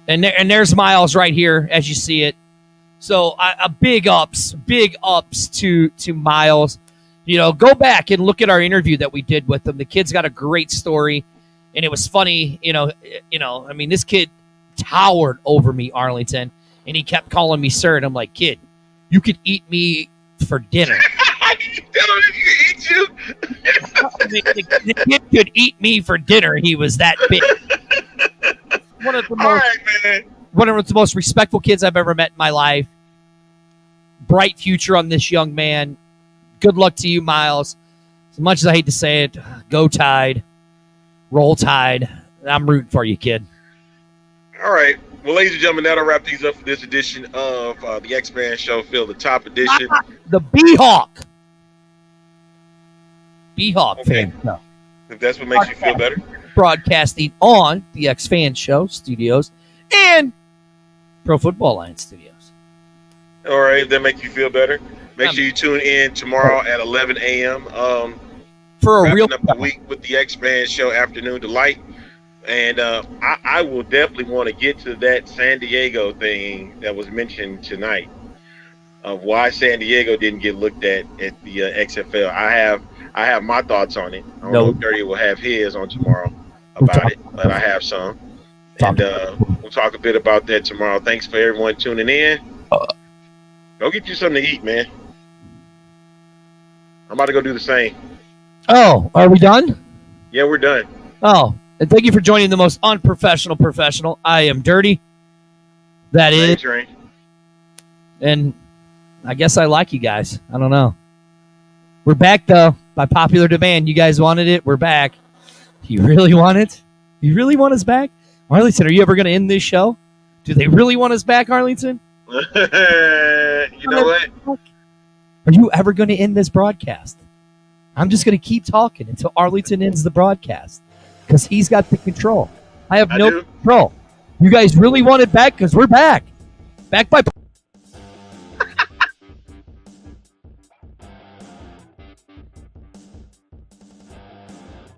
And there's Miles right here as you see it. So big ups to Miles. You know, go back and look at our interview that we did with him. The kid's got a great story, and it was funny. You know, I mean, this kid towered over me, Arlington, and he kept calling me sir. And I'm like, kid, you could eat me for dinner. Tell him he can eat you. I mean, the kid could eat me for dinner. He was that big. One of the most respectful kids I've ever met in my life. Bright future on this young man. Good luck to you, Miles. As much as I hate to say it, go Tide. Roll Tide. I'm rooting for you, kid. All right. Well, ladies and gentlemen, that'll wrap things up for this edition of the X-Man Show, Phil, the top edition. The B-Hawk fan show. If that's what makes you feel better. Broadcasting on the X-Fan Show Studios and Pro Football Alliance Studios. All right, if that makes you feel better, make sure you tune in tomorrow at 11 a.m. For a real up the week with the X-Man Show Afternoon Delight. And I will definitely want to get to that San Diego thing that was mentioned tonight of why San Diego didn't get looked at the XFL. I have my thoughts on it. I don't know if Dirty will have his on tomorrow about it, but I have some. And we'll talk a bit about that tomorrow. Thanks for everyone tuning in. Go get you something to eat, man. I'm about to go do the same. Oh, are we done? Yeah, we're done. Oh, and thank you for joining the most unprofessional professional. I am Dirty. That is. Train. And I guess I like you guys. I don't know. We're back, though, by popular demand. You guys wanted it. We're back. You really want it? You really want us back? Arlington, are you ever going to end this show? Do they really want us back, Arlington? You know what? Are you ever going to end this broadcast? I'm just going to keep talking until Arlington ends the broadcast because he's got the control. I have no control. You guys really want it back because we're back. Back by